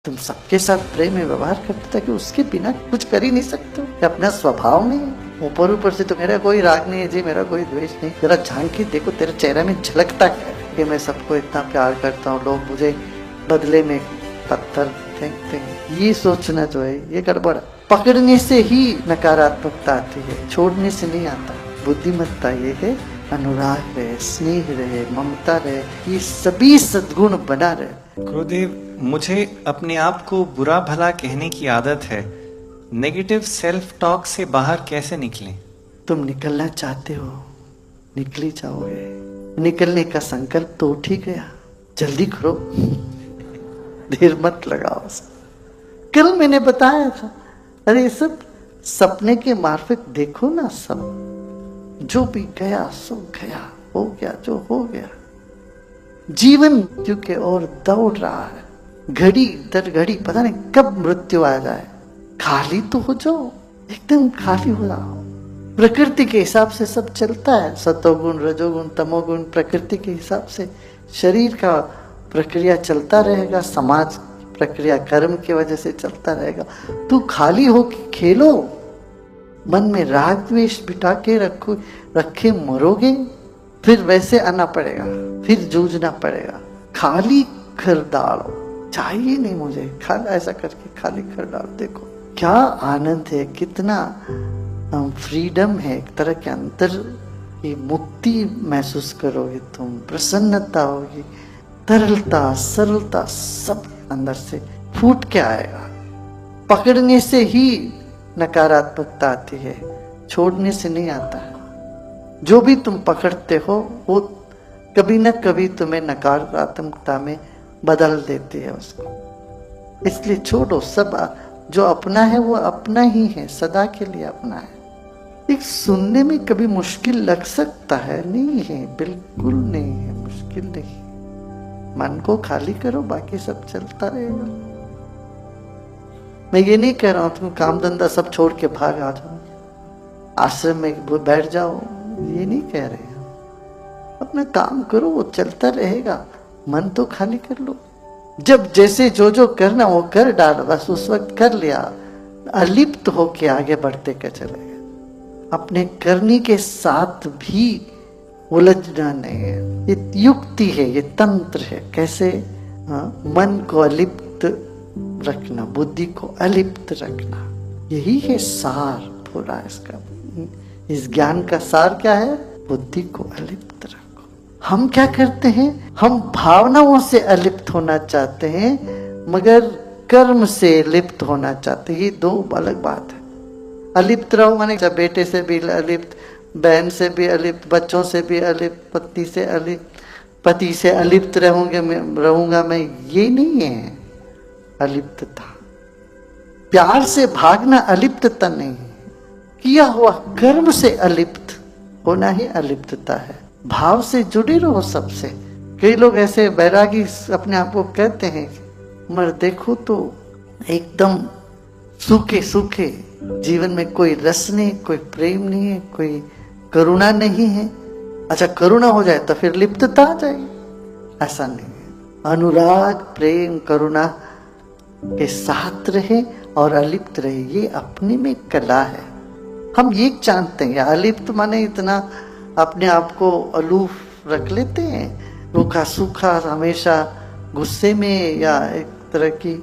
तुम सबके साथ प्रेम में व्यवहार करते था कि उसके बिना कुछ कर ही नहीं सकते हो, अपना स्वभाव नहीं है। ऊपर ऊपर से तो मेरा कोई राग नहीं है जी, मेरा कोई द्वेष नहीं। जरा झांक के देखो, तेरे चेहरे में झलकता है कि मैं सबको इतना प्यार करता हूँ, लोग मुझे बदले में पत्थर फेंकते हैं। ये सोचना जो है ये गड़बड़। पकड़ने से ही नकारात्मकता आती है, छोड़ने से नहीं आता। बुद्धिमत्ता ये है अनुराग रहे, स्नेह रहे, ममता रहे, ये सभी सद्गुण बना रहे। गुरुदेव, मुझे अपने आप को बुरा भला कहने की आदत है। नेगेटिव सेल्फ टॉक से बाहर कैसे निकलें? तुम निकलना चाहते हो, निकल ही जाओगे। निकलने का संकल्प तो उठ ही गया, जल्दी करो, देर मत लगाओ। कल मैंने बताया था, अरे सब सपने के मार्फत देखो ना, सब जो भी गया सो गया, हो गया जो हो गया। जीवन मृत्यु के ओर दौड़ रहा है, घड़ी दर घड़ी पता नहीं कब मृत्यु आ जाए। खाली तो हो जाओ, एकदम खाली हो जाओ। प्रकृति के हिसाब से सब चलता है, सतोगुण रजोगुण तमोगुण, प्रकृति के हिसाब से शरीर का प्रक्रिया चलता रहेगा, समाज प्रक्रिया कर्म की वजह से चलता रहेगा। तू खाली हो के खेलो, मन में राग द्वेष बिठा के रखे मरोगे, फिर वैसे आना पड़ेगा, फिर जूझना पड़ेगा। खाली कर डालो, चाहिए नहीं मुझे, खाली ऐसा करके खाली कर डालो। देखो क्या आनंद है, कितना फ्रीडम है, एक तरह के अंदर की मुक्ति महसूस करोगे तुम, प्रसन्नता होगी, तरलता सरलता सब अंदर से फूट के आएगा। पकड़ने से ही नकारात्मकता आती है, छोड़ने से नहीं आता है। जो भी तुम पकड़ते हो वो कभी न कभी तुम्हें नकारात्मकता में बदल देती है उसको। इसलिए छोड़ो, सब जो अपना है वो अपना ही है, सदा के लिए अपना है। एक सुनने में कभी मुश्किल लग सकता है, नहीं है, बिल्कुल नहीं है, मुश्किल नहीं। मन को खाली करो, बाकी सब चलता रहेगा। मैं ये नहीं कह रहा हूं तुम काम धंधा सब छोड़ के भाग आ जाओ, आश्रम में बैठ जाओ, ये नहीं कह रहे हैं। अपना काम करो, वो चलता रहेगा, मन तो खाली कर लो। जब जैसे जो करना वो कर डाल, बस उस वक्त कर लिया, अलिप्त होके आगे बढ़ते के चले गए। अपने करने के साथ भी उलझना नहीं है, ये युक्ति है, ये तंत्र है। कैसे मन को अलिप्त रखना, बुद्धि को अलिप्त रखना, यही है सार पूरा इसका। इस ज्ञान का सार क्या है? बुद्धि को अलिप्त रखो। हम क्या करते हैं, हम भावनाओं से अलिप्त होना चाहते हैं, मगर कर्म से लिप्त होना चाहते हैं। ये दो अलग बात है। अलिप्त रहो माने बेटे से भी अलिप्त, बहन से भी अलिप्त, बच्चों से भी अलिप्त, पत्नी से अलिप्त, पति से अलिप्त रहूंगा मैं, ये नहीं है अलिप्तता। प्यार से भागना अलिप्तता नहीं है, किया हुआ कर्म से अलिप्त होना ही अलिप्तता है। भाव से जुड़े रहो सबसे। कई लोग ऐसे बैरागी अपने आप को कहते हैं, मगर देखो तो एकदम सूखे सूखे, जीवन में कोई रस नहीं, कोई प्रेम नहीं है, कोई करुणा नहीं है। अच्छा, करुणा हो जाए तो फिर लिप्तता आ जाएगी, ऐसा नहीं है। अनुराग प्रेम करुणा के साथ रहे और अलिप्त रहे, ये अपने में कला है। हम ये जानते हैं, अलिप्त माने इतना अपने आप को अलूफ रख लेते हैं, रूखा सूखा, हमेशा गुस्से में या एक तरह की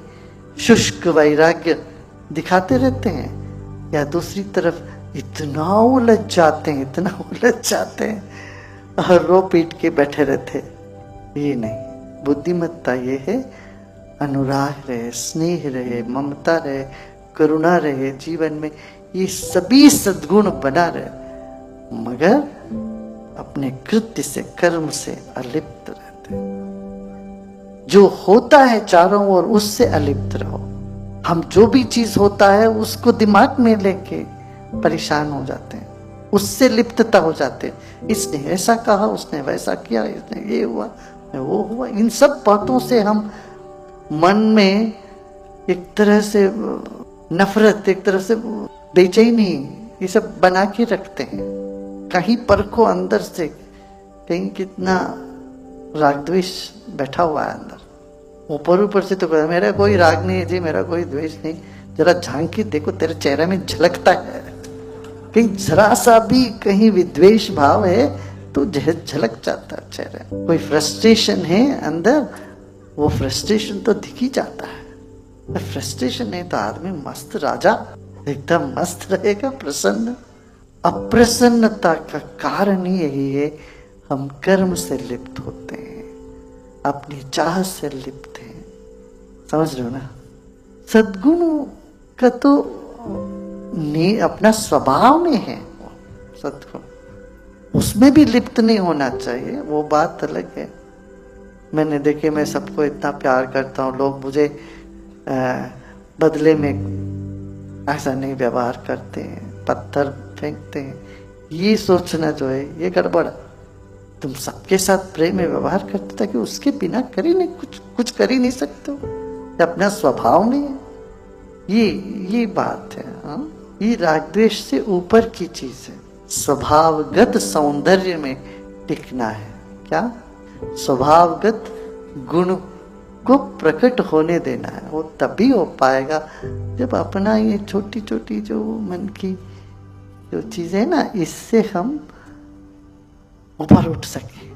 शुष्क वैराग्य दिखाते रहते हैं, या दूसरी तरफ इतना उलझ जाते हैं, इतना उलझ जाते हैं और रो पीट के बैठे रहते। ये नहीं, बुद्धिमत्ता ये है अनुराग रहे, स्नेह रहे, ममता रहे, करुणा रहे जीवन में, ये सभी सद्गुण बना रहे, मगर अपने कृत्य से कर्म से अलिप्त रहते। जो होता है चारों ओर उससे अलिप्त रहो। हम जो भी चीज होता है उसको दिमाग में लेके परेशान हो जाते हैं, उससे लिप्तता हो जाते हैं। इसने ऐसा कहा, उसने वैसा किया, इसने ये हुआ वो हुआ, इन सब बातों से हम मन में एक तरह से नफरत, एक तरह से बेचैनी, ये सब बना के रखते हैं। कहीं परखो अंदर से, कहीं कितना राग द्वेष बैठा हुआ है अंदर। ऊपर ऊपर से तो कहता मेरा कोई राग नहीं है जी, मेरा कोई द्वेष नहीं, जरा झांकी देखो तेरे चेहरे में झलकता है, कहीं जरा सा भी कहीं विद्वेष भाव है तो झलक जाता है चेहरे। कोई फ्रस्ट्रेशन है अंदर, वो फ्रस्ट्रेशन तो दिख ही जाता है। फ्रस्ट्रेशन नहीं तो आदमी मस्त राजा एकदम मस्त रहेगा, प्रसन्न। अप्रसन्नता का कारण ही यही है, हम कर्म से लिप्त होते हैं, अपनी चाह से लिप्त हैं। समझ रहे हो ना? सद्गुणों का तो अपना स्वभाव में है सद्गुण, उसमें भी लिप्त नहीं होना चाहिए, वो बात अलग है। मैंने देखे, मैं सबको इतना प्यार करता हूँ, लोग मुझे बदले में ऐसा नहीं व्यवहार करते हैं, पत्थर फेंकते हैं, ये सोचना जो है ये गड़बड़। तुम सबके साथ प्रेम में व्यवहार करते ताकि उसके बिना कर ही नहीं, कुछ कर ही नहीं सकते हो, ये अपना स्वभाव नहीं है। ये बात है। हाँ, ये राग द्वेष से ऊपर की चीज है। स्वभावगत सौंदर्य में टिकना है। क्या? स्वभावगत गुण को प्रकट होने देना है। वो तभी हो पाएगा जब अपना ये छोटी छोटी जो मन की जो चीजें ना, इससे हम ऊपर उठ सके।